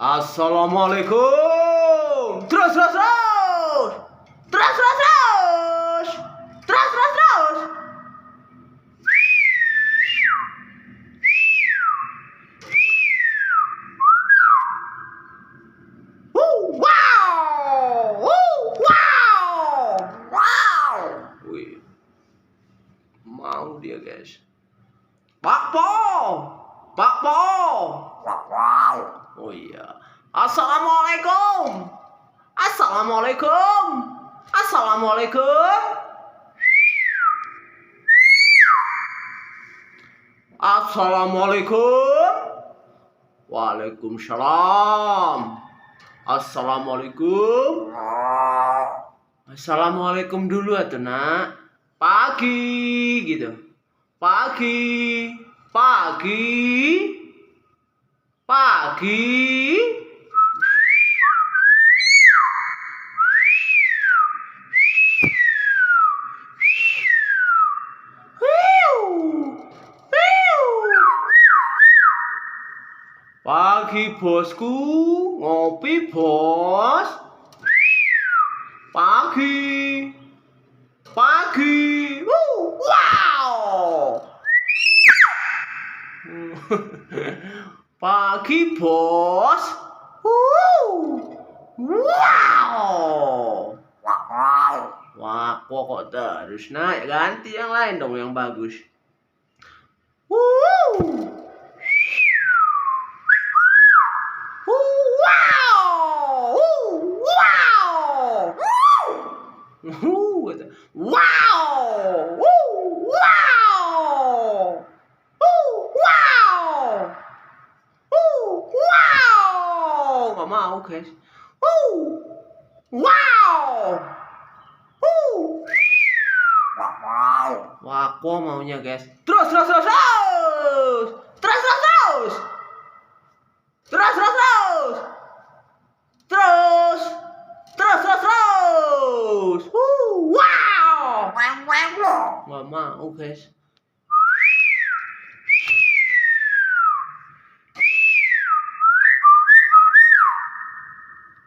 Assalamualaikum. Terus. Wow. Wih. Mau dia, guys. Pak Po. Oh iya. Assalamualaikum. Waalaikumsalam. Assalamualaikum dulu atuh, Nak. Pagi gitu. Pagi. Pagi bosku, ngopi bos. Pagi. Wow. Pagi bos. Wow. Wah, kok terus naik, ganti yang lain dong yang bagus. Gak mau, guys. Wah, kok maunya, guys. Terus. Wow. Gak mau, guys.